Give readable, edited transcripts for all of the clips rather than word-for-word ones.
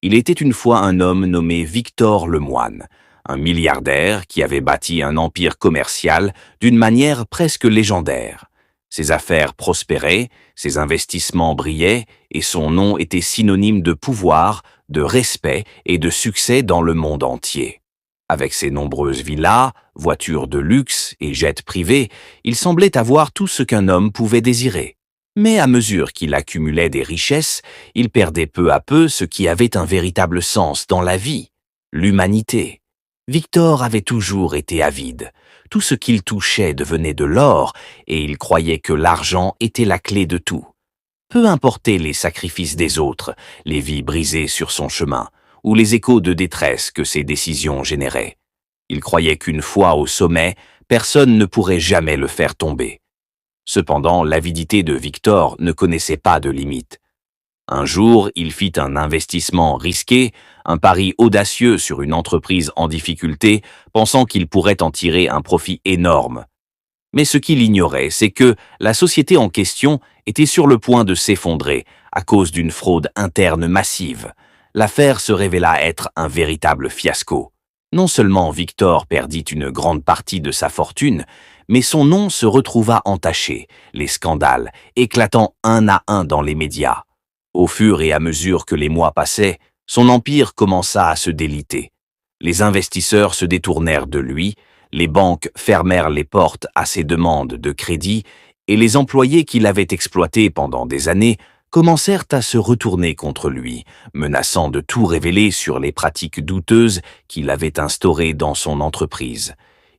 Il était une fois un homme nommé Victor Lemoine, un milliardaire qui avait bâti un empire commercial d'une manière presque légendaire. Ses affaires prospéraient, ses investissements brillaient et son nom était synonyme de pouvoir, de respect et de succès dans le monde entier. Avec ses nombreuses villas, voitures de luxe et jets privés, il semblait avoir tout ce qu'un homme pouvait désirer. Mais à mesure qu'il accumulait des richesses, il perdait peu à peu ce qui avait un véritable sens dans la vie, l'humanité. Victor avait toujours été avide. Tout ce qu'il touchait devenait de l'or et il croyait que l'argent était la clé de tout. Peu importaient les sacrifices des autres, les vies brisées sur son chemin, ou les échos de détresse que ses décisions généraient. Il croyait qu'une fois au sommet, personne ne pourrait jamais le faire tomber. Cependant, l'avidité de Victor ne connaissait pas de limite. Un jour, il fit un investissement risqué, un pari audacieux sur une entreprise en difficulté, pensant qu'il pourrait en tirer un profit énorme. Mais ce qu'il ignorait, c'est que la société en question était sur le point de s'effondrer à cause d'une fraude interne massive. L'affaire se révéla être un véritable fiasco. Non seulement Victor perdit une grande partie de sa fortune, mais son nom se retrouva entaché, les scandales éclatant un à un dans les médias. Au fur et à mesure que les mois passaient, son empire commença à se déliter. Les investisseurs se détournèrent de lui, les banques fermèrent les portes à ses demandes de crédit et les employés qui l'avaient exploité pendant des années commencèrent à se retourner contre lui, menaçant de tout révéler sur les pratiques douteuses qu'il avait instaurées dans son entreprise.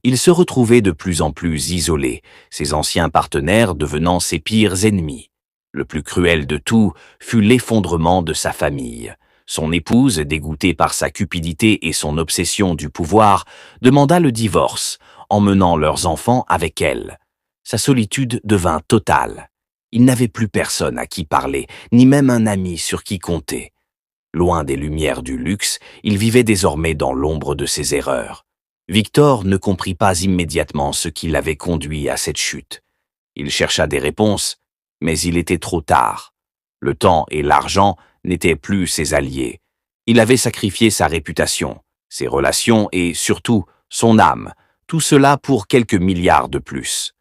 Il se retrouvait de plus en plus isolé, ses anciens partenaires devenant ses pires ennemis. Le plus cruel de tout fut l'effondrement de sa famille. Son épouse, dégoûtée par sa cupidité et son obsession du pouvoir, demanda le divorce, emmenant leurs enfants avec elle. Sa solitude devint totale. Il n'avait plus personne à qui parler, ni même un ami sur qui compter. Loin des lumières du luxe, il vivait désormais dans l'ombre de ses erreurs. Victor ne comprit pas immédiatement ce qui l'avait conduit à cette chute. Il chercha des réponses, mais il était trop tard. Le temps et l'argent n'étaient plus ses alliés. Il avait sacrifié sa réputation, ses relations et, surtout, son âme, tout cela pour quelques milliards de plus.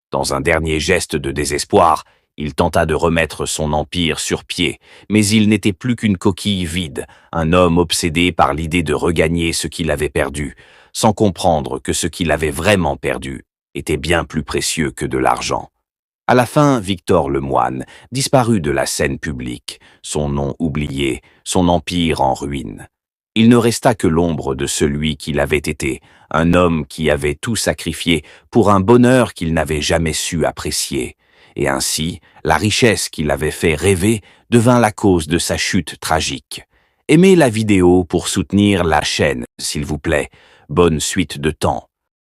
Dans un dernier geste de désespoir, il tenta de remettre son empire sur pied, mais il n'était plus qu'une coquille vide, un homme obsédé par l'idée de regagner ce qu'il avait perdu, sans comprendre que ce qu'il avait vraiment perdu était bien plus précieux que de l'argent. À la fin, Victor Lemoine disparut de la scène publique, son nom oublié, son empire en ruine. Il ne resta que l'ombre de celui qu'il avait été, un homme qui avait tout sacrifié pour un bonheur qu'il n'avait jamais su apprécier. Et ainsi, la richesse qui l'avait fait rêver devint la cause de sa chute tragique. Aimez la vidéo pour soutenir la chaîne, s'il vous plaît. Bonne suite de temps.